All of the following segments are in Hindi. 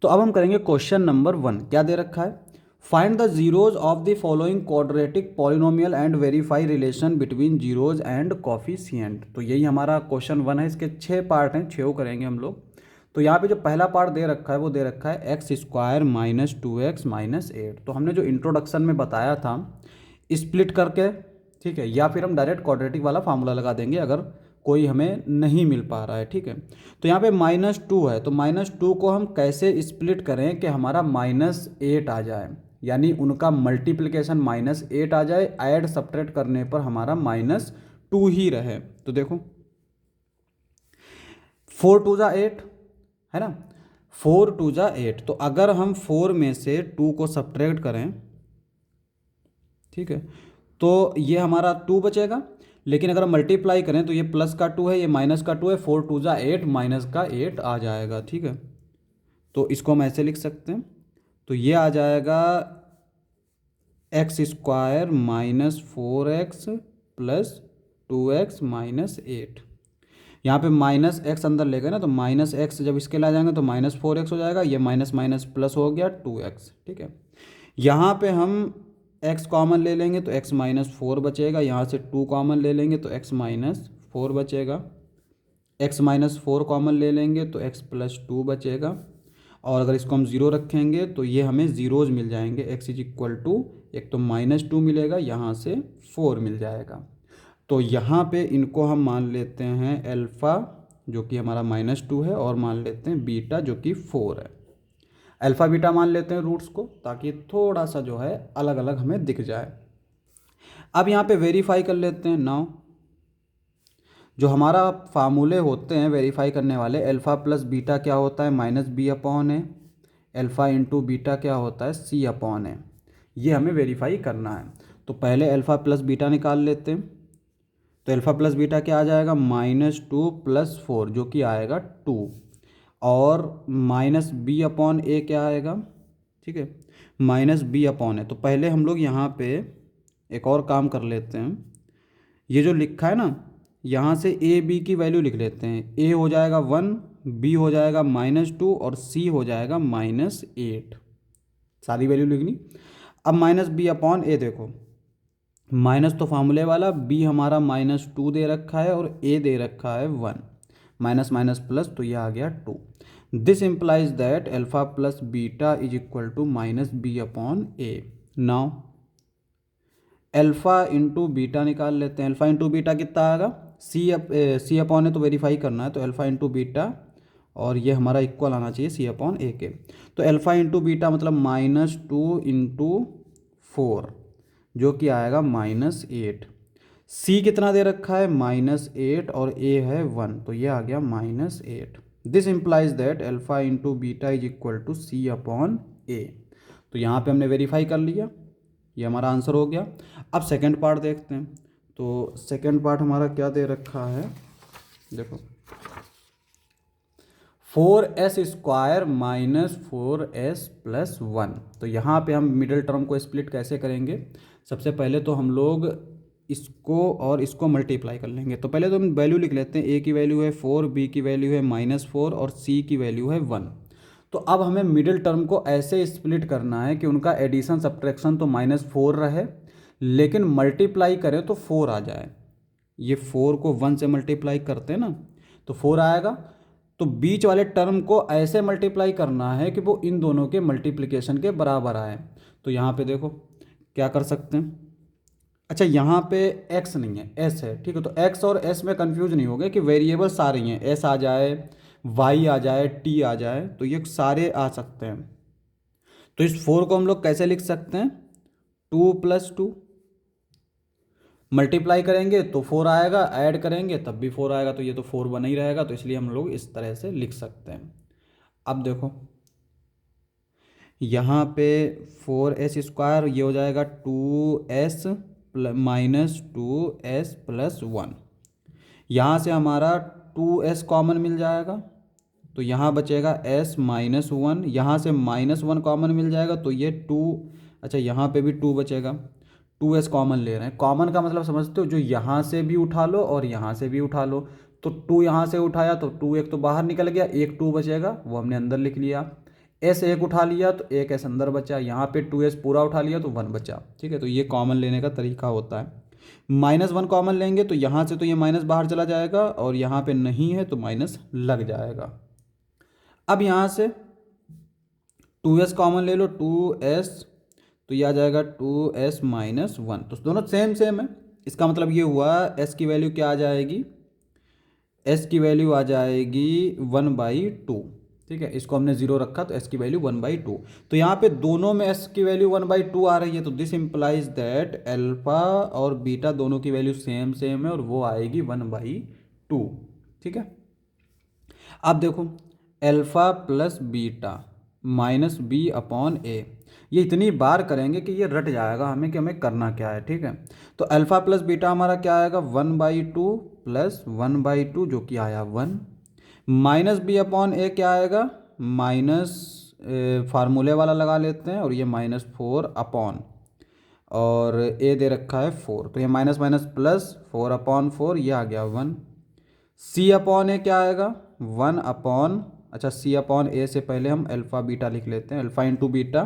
तो अब हम करेंगे क्वेश्चन नंबर 1। क्या दे रखा है? Find the zeros of the following quadratic polynomial and verify relation between zeros and coefficient. तो यही हमारा क्वेश्चन 1 है। इसके 6 पार्ट हैं, 6 करेंगे हम लोग। तो यहाँ पे जो पहला पार्ट दे रखा है वो दे रखा है x square minus 2x minus 8। तो हमने जो इंट्रोडक्शन में बताया था स्प्लिट करके, ठीक है, या फिर हम डायरेक्ट क्वाड्रेटिक वाला फार्मूला लगा देंगे अगर कोई हमें नहीं मिल पा रहा है, ठीक है। तो यहाँ पे -2 है, तो -2 को हम कैसे स्प्लिट करें कि हमारा -8 आ जाए, यानी उनका मल्टीप्लिकेशन -8 आ जाए, ऐड सब्ट्रैक्ट करने पर हमारा -2 ही रहे। तो देखो 4 2 = 8 है ना, 4 2 = 8। तो अगर हम 4 में से 2 को सब्ट्रैक्ट करें, ठीक है, तो ये हमारा 2 बचेगा। लेकिन अगर हम मल्टीप्लाई करें तो ये प्लस का 2 है, ये माइनस का 2 है, 4 2 = 8, माइनस का 8 आ जाएगा, ठीक है। तो इसको हम ऐसे लिख सकते हैं। तो ये आ जाएगा x square minus 4x plus 2x minus 8। यहाँ पे माइनस एक्स अंदर ले गए ना, तो माइनस एक्स जब इसके ला जाएंगे तो -4x हो जाएगा, ये माइनस माइनस प्लस हो गया 2x, ठीक है। यहाँ पे हम x कॉमन ले लेंगे तो x -4 बचेगा, यहाँ से 2 कॉमन ले लेंगे तो x -4 बचेगा, x -4 कॉमन ले लेंगे तो x +2 बचेगा, और अगर इसको हम 0 रखेंगे तो ये हमें ज़ीरोज़ मिल जाएंगे। x = एक तो -2 मिलेगा, यहाँ से 4 मिल जाएगा। तो यहाँ पे इनको हम मान लेते हैं अल्फ़ा जो कि हमारा -2 है, और मान लेते हैं बीटा जो कि 4 है। अल्फ़ा बीटा मान लेते हैं रूट्स को, ताकि थोड़ा सा जो है अलग अलग हमें दिख जाए। अब यहाँ पे वेरीफाई कर लेते हैं। नाउ जो हमारा फार्मूले होते हैं वेरीफाई करने वाले, अल्फ़ा प्लस बीटा क्या होता है -b/a, अल्फ़ा इंटू बीटा क्या होता है c/a। ये हमें वेरीफाई करना है। तो पहले अल्फ़ा प्लस बीटा निकाल लेते हैं। तो अल्फ़ा प्लस बीटा क्या आ जाएगा, -2 + 4 जो कि आएगा 2, और -b/a क्या आएगा, ठीक है, -b/a। तो पहले हम लोग यहाँ पे एक और काम कर लेते हैं। ये जो लिखा है ना, यहाँ से a b की वैल्यू लिख लेते हैं। a हो जाएगा 1, b हो जाएगा -2, और c हो जाएगा -8। सारी वैल्यू लिखनी। अब -b/a देखो, माइनस तो फार्मूले वाला, b हमारा -2 दे रखा है और a दे रखा है 1, माइनस माइनस प्लस, तो ये आ गया 2। This implies that alpha plus beta is equal to -b/a। Now alpha into beta निकाल लेते हैं। अल्फ़ा इंटू बीटा कितना आएगा, c/a तो वेरीफाई करना है, तो अल्फ़ा इंटू बीटा, और ये हमारा इक्वल आना चाहिए c/a के। तो अल्फ़ा इंटू बीटा मतलब -2 × 4 जो कि आएगा -8। c कितना दे रखा है -8, और a है 1, तो ये आ गया -8। This implies that alpha into beta is equal to c/a। तो यहाँ पे हमने वेरीफाई कर लिया, ये हमारा आंसर हो गया। अब सेकंड पार्ट देखते हैं। तो सेकंड पार्ट हमारा क्या दे रखा है, देखो 4s² माइनस 4s + 1। तो यहाँ पे हम मिडिल टर्म को स्प्लिट कैसे करेंगे, सबसे पहले तो हम लोग इसको और इसको मल्टीप्लाई कर लेंगे। तो पहले तो हम वैल्यू लिख लेते हैं। a की वैल्यू है 4, b की वैल्यू है -4, और c की वैल्यू है 1। तो अब हमें मिडिल टर्म को ऐसे स्प्लिट करना है कि उनका एडिशन सब्ट्रैक्शन तो -4 रहे, लेकिन मल्टीप्लाई करें तो 4 आ जाए। ये 4 को 1 से मल्टीप्लाई करते हैं ना, तो 4 आएगा। तो बीच वाले टर्म को ऐसे मल्टीप्लाई करना है कि वो इन दोनों के मल्टीप्लिकेशन के बराबर आए। तो यहाँ पे देखो क्या कर सकते हैं। अच्छा, यहाँ पे x नहीं है, s है, ठीक है। तो x और s में कंफ्यूज नहीं हो गए कि वेरिएबल सारे ही हैं, s आ जाए, y आ जाए, t आ जाए, तो ये सारे आ सकते हैं। तो इस 4 को हम लोग कैसे लिख सकते हैं, 2 + 2, मल्टीप्लाई करेंगे तो 4 आएगा, ऐड करेंगे तब भी 4 आएगा, तो ये तो 4 बना ही रहेगा। तो इसलिए हम लोग इस तरह से लिख सकते हैं। अब देखो यहाँ पे 4s², ये हो जाएगा 2s माइनस 2s + 1। यहाँ से हमारा 2s कॉमन मिल जाएगा, तो यहाँ बचेगा s -1, यहाँ से -1 कॉमन मिल जाएगा, तो ये 2, अच्छा यहाँ पे भी 2 बचेगा। 2s कॉमन ले रहे हैं, कॉमन का मतलब समझते हो, जो यहाँ से भी उठा लो और यहाँ से भी उठा लो। तो 2 यहाँ से उठाया तो 2 एक तो बाहर निकल गया, एक 2 बचेगा, वो हमने अंदर लिख लिया। एस एक उठा लिया तो एक एस अंदर बचा, यहाँ पे 2s पूरा उठा लिया तो 1 बचा। ठीक है, तो ये कॉमन लेने का तरीका होता है। -1 कॉमन लेंगे तो यहाँ से तो ये माइनस बाहर चला जाएगा और यहाँ पे नहीं है तो माइनस लग जाएगा। अब यहाँ से 2s कॉमन ले लो, 2s, तो ये आ जाएगा 2s-1, तो दोनों सेम सेम है। इसका मतलब ये हुआ s की वैल्यू क्या आ जाएगी, s की वैल्यू आ जाएगी 1/2। ठीक है, इसको हमने 0 रखा तो s की वैल्यू 1/2। तो यहाँ पे दोनों में s की वैल्यू 1/2 आ रही है, तो दिस इम्प्लाइज दैट अल्फा और बीटा दोनों की वैल्यू सेम सेम है और वो आएगी 1/2। ठीक है, अब देखो alpha plus beta minus b/a, ये इतनी बार करेंगे कि ये रट जाएगा हमें कि हमें करना क्या है। ठीक है, तो अल्फा प्लस बीटा हमारा क्या आएगा 1/2 प्लस 1/2 जो कि आया 1, माइनस b/a क्या आएगा, माइनस फार्मूले वाला लगा लेते हैं और ये -4 अपॉन, और a दे रखा है 4, तो ये माइनस माइनस प्लस 4/4, ये आ गया 1। c/a क्या आएगा 1 अच्छा c/a से पहले हम अल्फ़ा बीटा लिख लेते हैं, alpha into beta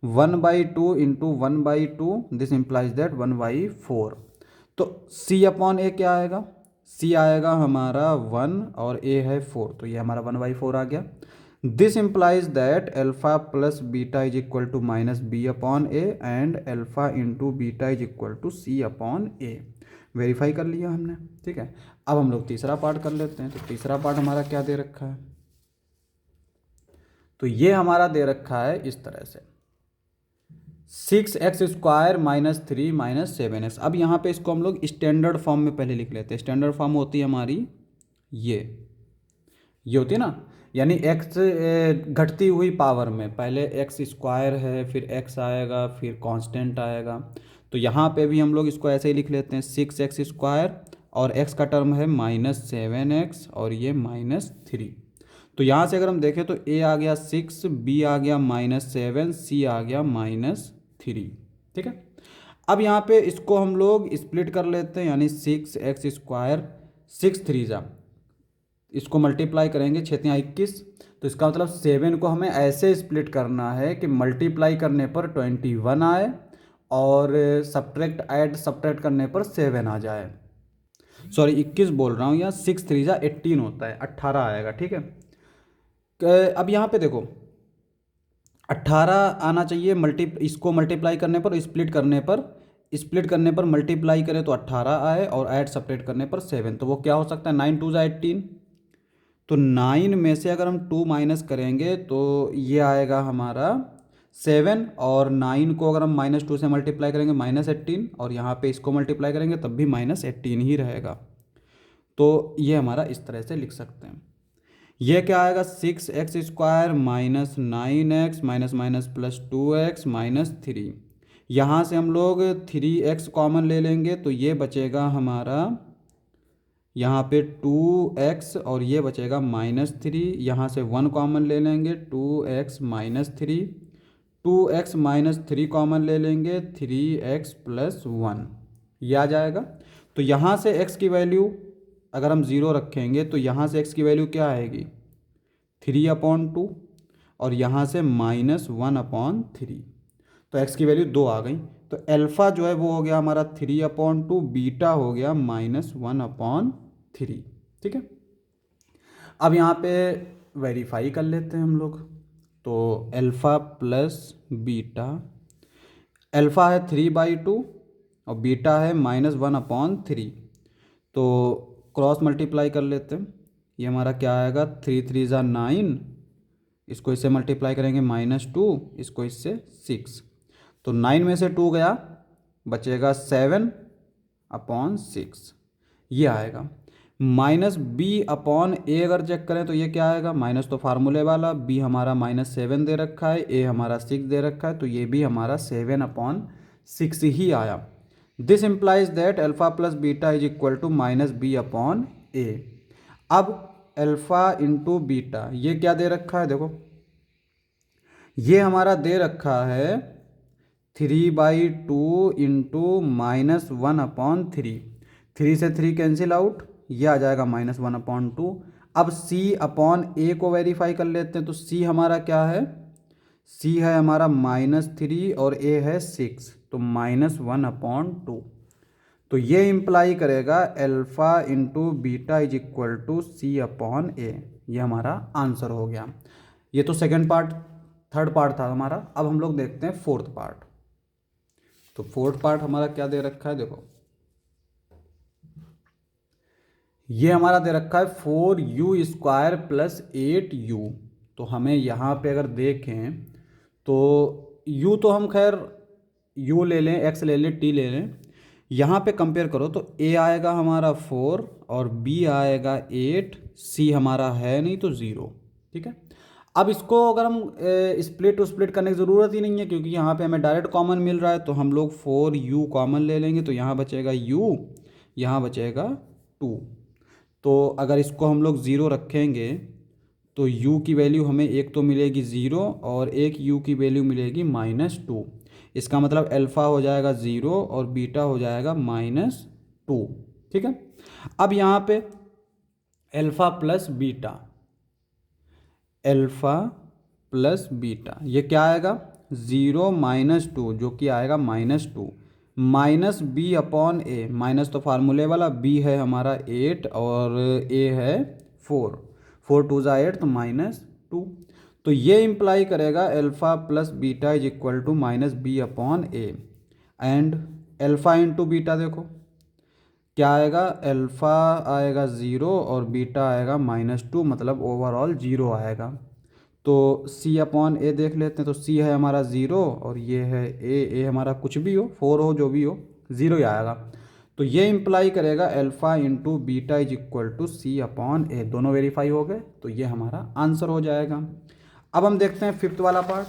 1/2 into 1/2, this implies that 1/4। तो c/a क्या आएगा, c आएगा हमारा 1 और a है 4, तो ये हमारा 1/4 आ गया। This implies that alpha plus beta is equal to minus b/a and alpha into beta is equal to c/a। Verify कर लिया हमने। ठीक है, अब हम लोग तीसरा पार्ट कर लेते हैं। तो तीसरा पार्ट हमारा क्या दे रखा है, तो ये हमारा दे रखा है इस तरह से 6x² - 3 - 7x। अब यहाँ पे इसको हम लोग स्टैंडर्ड फॉर्म में पहले लिख लेते हैं। स्टैंडर्ड फॉर्म होती है हमारी ये होती है ना, यानी x घटती हुई पावर में, पहले x² है, फिर x आएगा, फिर कांस्टेंट आएगा। तो यहाँ पे भी हम लोग इसको ऐसे ही लिख लेते हैं 6x² और x का टर्म है -7x और ये -3। तो यहाँ से अगर हम देखें तो a आ गया 6, b आ गया -7, c आ गया -3। ठीक है, अब यहाँ पे इसको हम लोग स्प्लिट कर लेते हैं, यानी 6x², 6 3 जा, इसको मल्टीप्लाई करेंगे 6 × 21, तो इसका मतलब 7 को हमें ऐसे स्प्लिट करना है कि मल्टीप्लाई करने पर 21 आए और सब्ट्रैक्ट करने पर 7 आ जाए। सॉरी 21 बोल रहा हूँ, यहाँ 6 3 जा 18 होता है, 18 आएगा। ठीक है, अब यहाँ पे देखो 18 आना चाहिए, इसको मल्टीप्लाई करने पर, स्प्लिट करने पर मल्टीप्लाई करें तो 18 आए और ऐड सब्ट्रैक्ट करने पर 7, तो वो क्या हो सकता है 9 2 जा 18। तो 9 में से अगर हम 2 माइनस करेंगे तो ये आएगा हमारा 7, और 9 को अगर हम -2 से मल्टीप्लाई करेंगे -18, और यहाँ पे इसको मल्टीप्लाई करेंगे तब भी -18 ही रहेगा। तो ये हमारा इस तरह से लिख सकते हैं। ये क्या आएगा 6x² - 9x minus plus 2x -3। यहाँ से हम लोग 3x कॉमन ले लेंगे तो ये बचेगा हमारा यहाँ पे 2x और ये बचेगा -3। यहाँ से 1 कॉमन ले लेंगे 2x -3, 2x -3 कॉमन ले लेंगे 3x + 1, ये आ जाएगा। तो यहाँ से x की वैल्यू अगर हम 0 रखेंगे तो यहाँ से x की वैल्यू क्या आएगी 3/2 और यहाँ से -1/3, तो x की वैल्यू 2 आ गई। तो अल्फ़ा जो है वो हो गया हमारा 3/2, बीटा हो गया -1/3। ठीक है, अब यहाँ पे वेरीफाई कर लेते हैं हम लोग। तो अल्फ़ा प्लस बीटा, अल्फ़ा है 3/2 और बीटा है -1/3, तो क्रॉस मल्टीप्लाई कर लेते हैं। ये हमारा क्या आएगा 3 3 जा 9, इसको इससे मल्टीप्लाई करेंगे -2, इसको इससे 6, तो 9 में से 2 गया, बचेगा 7/6, ये आएगा। -b/a अगर चेक करें तो ये क्या आएगा, माइनस तो फार्मूले वाला, b हमारा -7 दे रखा है, a हमारा 6 दे रखा है, तो ये भी हमारा 7/6 ही आया। This implies that alpha plus beta is equal to -b/a। अब अल्फ़ा इंटू बीटा ये क्या दे रखा है, देखो ये हमारा दे रखा है 3/2 इंटू -1/3, 3 से 3 कैंसिल आउट, ये आ जाएगा -1/2। अब सी अपॉन ए को वेरीफाई कर लेते हैं, तो सी हमारा क्या है, सी है हमारा -3 और ए है 6, तो -1/2। तो ये इम्प्लाई करेगा alpha into beta is equal to C upon A. ये हमारा आंसर हो गया। ये तो सेकंड पार्ट, थर्ड पार्ट था हमारा। अब हम लोग देखते हैं फोर्थ पार्ट। तो फोर्थ पार्ट हमारा क्या दे रखा है, देखो ये हमारा दे रखा है 4u² + 8u। तो हमें यहाँ पे अगर देखें तो u तो हम खैर u ले लें, x ले लें, t ले लें, यहाँ पे कंपेयर करो तो a आएगा हमारा 4 और b आएगा 8, c हमारा है नहीं तो 0। ठीक है, अब इसको अगर हम स्प्लिट टू स्प्लिट करने की ज़रूरत ही नहीं है, क्योंकि यहाँ पे हमें डायरेक्ट कॉमन मिल रहा है। तो हम लोग 4u कॉमन ले लेंगे, तो यहाँ बचेगा u, यहाँ बचेगा 2। तो अगर इसको हम लोग 0 रखेंगे तो u की वैल्यू हमें एक तो मिलेगी 0 और एक u की वैल्यू मिलेगी -2। इसका मतलब अल्फ़ा हो जाएगा 0 और बीटा हो जाएगा -2। ठीक है, अब यहाँ पे alpha plus beta, alpha plus beta ये क्या आएगा, 0 -2 जो कि आएगा -2, माइनस बी अपॉन ए, माइनस तो फार्मूले वाला, बी है हमारा 8 और ए है 4, 4 2 ज़ा 8 तो -2। तो ये इम्प्लाई करेगा alpha plus beta is equal to -b upon a. And alpha into beta देखो क्या आएगा, अल्फ़ा आएगा 0 और बीटा आएगा -2, मतलब ओवरऑल 0 आएगा। तो c अपॉन ए देख लेते हैं, तो c है हमारा 0 और ये है a हमारा कुछ भी हो, 4 हो, जो भी हो, 0 ही आएगा। तो ये इम्प्लाई करेगा alpha into beta is equal to C upon A. दोनों वेरीफाई हो गए, तो ये हमारा आंसर हो जाएगा। अब हम देखते हैं फिफ्थ वाला पार्ट।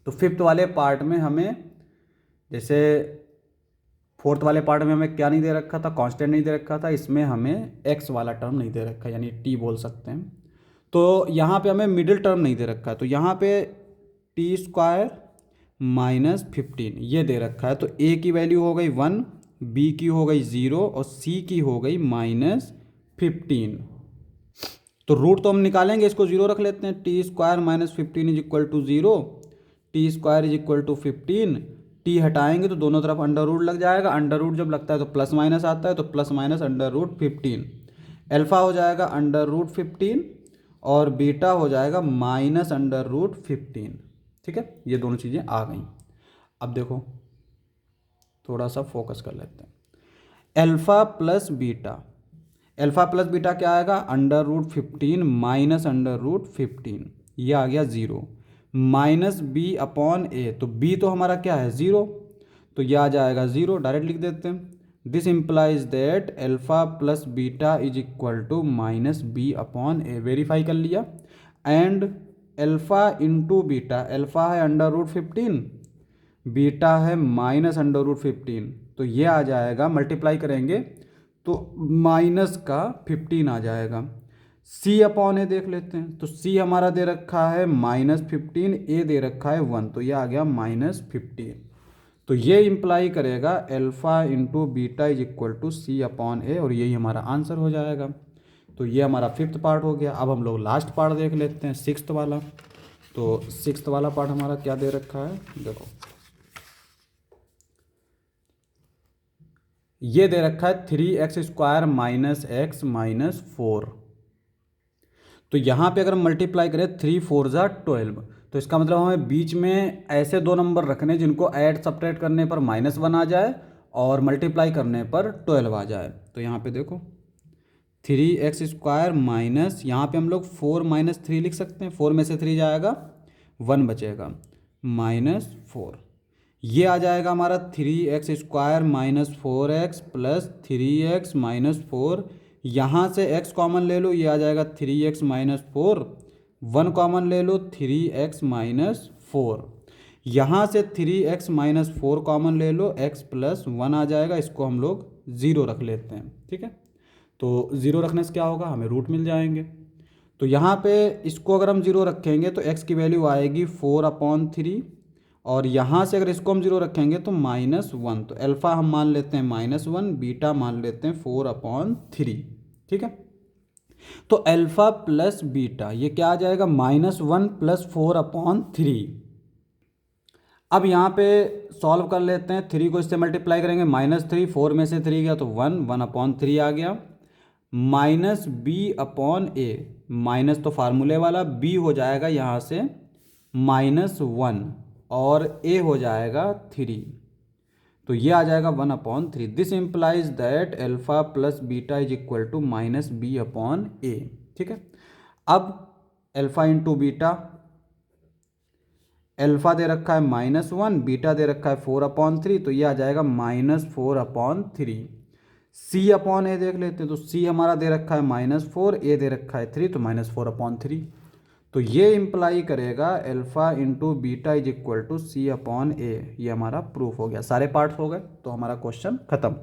तो फिफ्थ वाले पार्ट में हमें, जैसे फोर्थ वाले पार्ट में हमें क्या नहीं दे रखा था, कांस्टेंट नहीं दे रखा था, इसमें हमें एक्स वाला टर्म नहीं दे रखा, यानी टी बोल सकते हैं। तो यहाँ पे हमें मिडिल टर्म नहीं दे रखा है, तो यहाँ पे t² -15 ये दे रखा है। तो a की वैल्यू हो गई 1, b की हो गई 0 और c की हो गई -15। तो रूट तो हम निकालेंगे, इसको 0 रख लेते हैं। t² -15 is equal to 0, t² is equal to 15। t हटाएंगे तो दोनों तरफ अंडर रूट लग जाएगा, अंडर रूट जब लगता है तो प्लस माइनस आता है, तो प्लस माइनस √15। अल्फ़ा हो जाएगा √15 और बीटा हो जाएगा -√15। ठीक है, ये दोनों चीज़ें आ गई। अब देखो थोड़ा सा फोकस कर लेते हैं। Alpha plus beta, alpha plus beta क्या आएगा, √15 माइनस √15, ये आ गया 0, माइनस b अपॉन ए। तो b तो हमारा क्या है 0, तो यह आ जाएगा 0, डायरेक्ट लिख देते हैं। This implies that alpha plus beta is equal to -b upon a. Verify कर लिया। And alpha into beta, alpha है √15, बीटा है -√15, तो ये आ जाएगा, मल्टीप्लाई करेंगे तो माइनस का 15 आ जाएगा। c अपॉन ए देख लेते हैं, तो c हमारा दे रखा है -15, a दे रखा है 1, तो ये आ गया -15। तो ये इम्प्लाई करेगा alpha into beta is equal to C upon A, और यही हमारा आंसर हो जाएगा। तो ये हमारा फिफ्थ पार्ट हो गया। अब हम लोग लास्ट पार्ट देख लेते हैं, सिक्स्थ वाला। तो सिक्स्थ वाला पार्ट हमारा क्या दे रखा है, देखो ये दे रखा है 3x² - x - 4। तो यहाँ पे अगर हम मल्टीप्लाई करें 3 4 ज़ा 12, तो इसका मतलब हमें बीच में ऐसे दो नंबर रखने जिनको ऐड सब्ट्रैक्ट करने पर -1 आ जाए और मल्टीप्लाई करने पर 12 आ जाए। तो यहाँ पे देखो 3x² माइनस, यहाँ पे हम लोग 4 - 3 लिख सकते हैं, 4 में से 3 जाएगा 1 बचेगा, -4। ये आ जाएगा हमारा 3x² - 4x प्लस 3x - 4। यहाँ से x कॉमन ले लो, ये आ जाएगा 3x - 4, 1 कॉमन ले लो 3x - 4। यहाँ से 3x - 4 कॉमन ले लो, x प्लस 1 आ जाएगा, इसको हम लोग 0 रख लेते हैं। ठीक है, तो 0 रखने से क्या होगा, हमें रूट मिल जाएंगे। तो यहाँ पे इसको अगर हम 0 रखेंगे तो x की वैल्यू आएगी 4/3, और यहाँ से अगर इसको हम 0 रखेंगे तो -1। तो अल्फ़ा हम मान लेते हैं -1, बीटा मान लेते हैं 4/3। ठीक है, तो अल्फा प्लस बीटा ये क्या आ जाएगा, -1 + 4/3। अब यहाँ पे सॉल्व कर लेते हैं, 3 को इससे मल्टीप्लाई करेंगे, -3, 4 में से 3 गया तो 1/3 आ गया, माइनस b/a, माइनस तो फार्मूले वाला, b हो जाएगा यहाँ से -1 और a हो जाएगा 3, तो ये आ जाएगा 1/3। This implies that alpha plus beta is equal to -b/a। ठीक है, अब अल्फा इंटू बीटा, अल्फा दे रखा है -1, बीटा दे रखा है 4/3, तो ये आ जाएगा -4/3। c/a देख लेते हैं, तो c हमारा दे रखा है -4, a दे रखा है 3, तो -4/3। तो ये इंप्लाई करेगा alpha into beta is equal to c/a। ये हमारा प्रूफ हो गया, सारे पार्ट्स हो गए, तो हमारा क्वेश्चन खत्म।